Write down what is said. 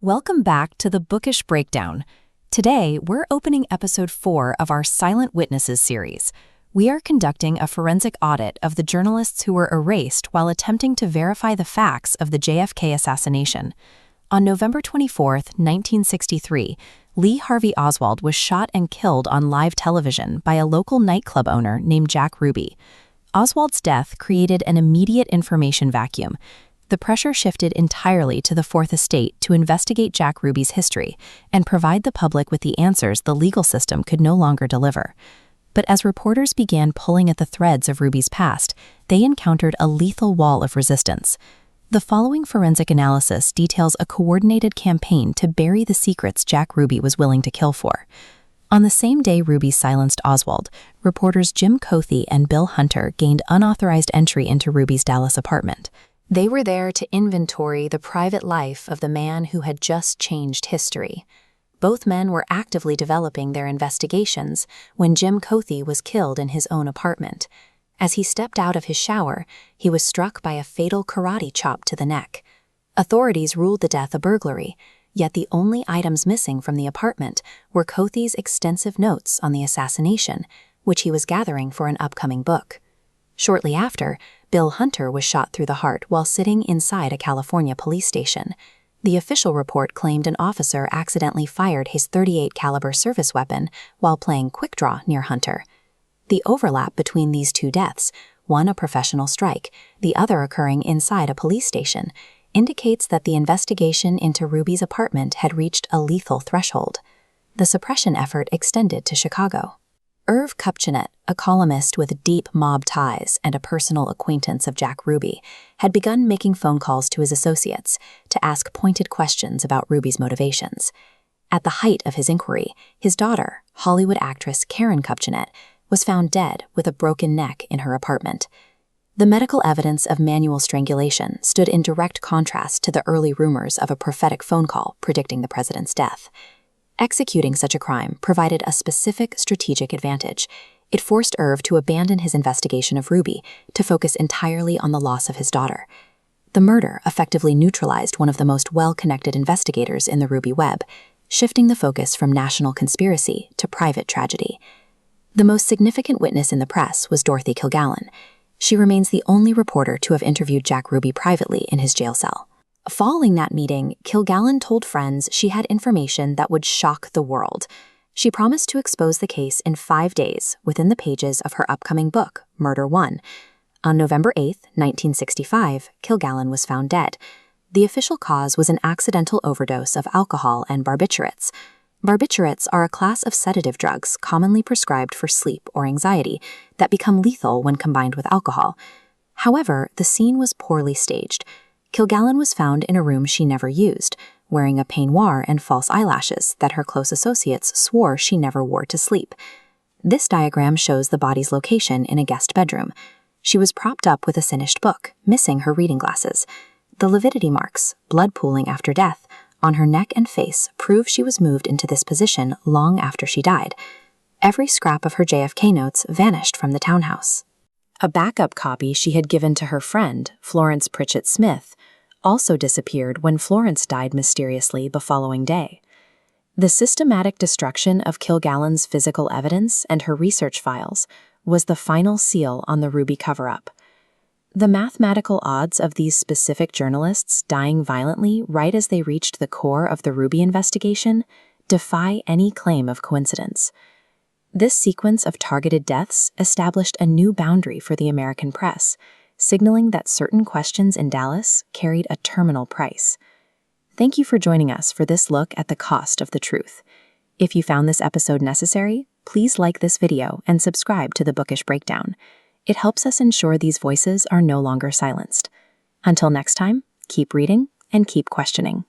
Welcome back to the Bookish Breakdown. Today, we're opening episode 4 of our Silent Witnesses series. We are conducting a forensic audit of the journalists who were erased while attempting to verify the facts of the JFK assassination. On November 24, 1963, Lee Harvey Oswald was shot and killed on live television by a local nightclub owner named Jack Ruby. Oswald's death created an immediate information vacuum. The pressure shifted entirely to the Fourth Estate to investigate Jack Ruby's history and provide the public with the answers the legal system could no longer deliver. But as reporters began pulling at the threads of Ruby's past, they encountered a lethal wall of resistance. The following forensic analysis details a coordinated campaign to bury the secrets Jack Ruby was willing to kill for. On the same day Ruby silenced Oswald, reporters Jim Cauthey and Bill Hunter gained unauthorized entry into Ruby's Dallas apartment. They were there to inventory the private life of the man who had just changed history. Both men were actively developing their investigations when Jim Cauthey was killed in his own apartment. As he stepped out of his shower, he was struck by a fatal karate chop to the neck. Authorities ruled the death a burglary, yet the only items missing from the apartment were Cauthey's extensive notes on the assassination, which he was gathering for an upcoming book. Shortly after, Bill Hunter was shot through the heart while sitting inside a California police station. The official report claimed an officer accidentally fired his .38 caliber service weapon while playing quick draw near Hunter. The overlap between these two deaths, one a professional strike, the other occurring inside a police station, indicates that the investigation into Ruby's apartment had reached a lethal threshold. The suppression effort extended to Chicago. Irv Kupcinet, a columnist with deep mob ties and a personal acquaintance of Jack Ruby, had begun making phone calls to his associates to ask pointed questions about Ruby's motivations. At the height of his inquiry, his daughter, Hollywood actress Karyn Kupcinet, was found dead with a broken neck in her apartment. The medical evidence of manual strangulation stood in direct contrast to the early rumors of a prophetic phone call predicting the president's death. Executing such a crime provided a specific strategic advantage. It forced Irv to abandon his investigation of Ruby to focus entirely on the loss of his daughter. The murder effectively neutralized one of the most well-connected investigators in the Ruby web, shifting the focus from national conspiracy to private tragedy. The most significant witness in the press was Dorothy Kilgallen. She remains the only reporter to have interviewed Jack Ruby privately in his jail cell. Following that meeting, Kilgallen told friends she had information that would shock the world. She promised to expose the case in 5 days within the pages of her upcoming book, Murder One. On November 8, 1965, Kilgallen was found dead. The official cause was an accidental overdose of alcohol and barbiturates. Barbiturates are a class of sedative drugs commonly prescribed for sleep or anxiety that become lethal when combined with alcohol. However, the scene was poorly staged. Kilgallen was found in a room she never used, wearing a peignoir and false eyelashes that her close associates swore she never wore to sleep. This diagram shows the body's location in a guest bedroom. She was propped up with a finished book, missing her reading glasses. The lividity marks, blood pooling after death, on her neck and face prove she was moved into this position long after she died. Every scrap of her JFK notes vanished from the townhouse. A backup copy she had given to her friend, Florence Pritchett Smith, also disappeared when Florence died mysteriously the following day. The systematic destruction of Kilgallen's physical evidence and her research files was the final seal on the Ruby cover-up. The mathematical odds of these specific journalists dying violently right as they reached the core of the Ruby investigation defy any claim of coincidence. This sequence of targeted deaths established a new boundary for the American press, signaling that certain questions in Dallas carried a terminal price. Thank you for joining us for this look at the cost of the truth. If you found this episode necessary, please like this video and subscribe to the Bookish Breakdown. It helps us ensure these voices are no longer silenced. Until next time, keep reading and keep questioning.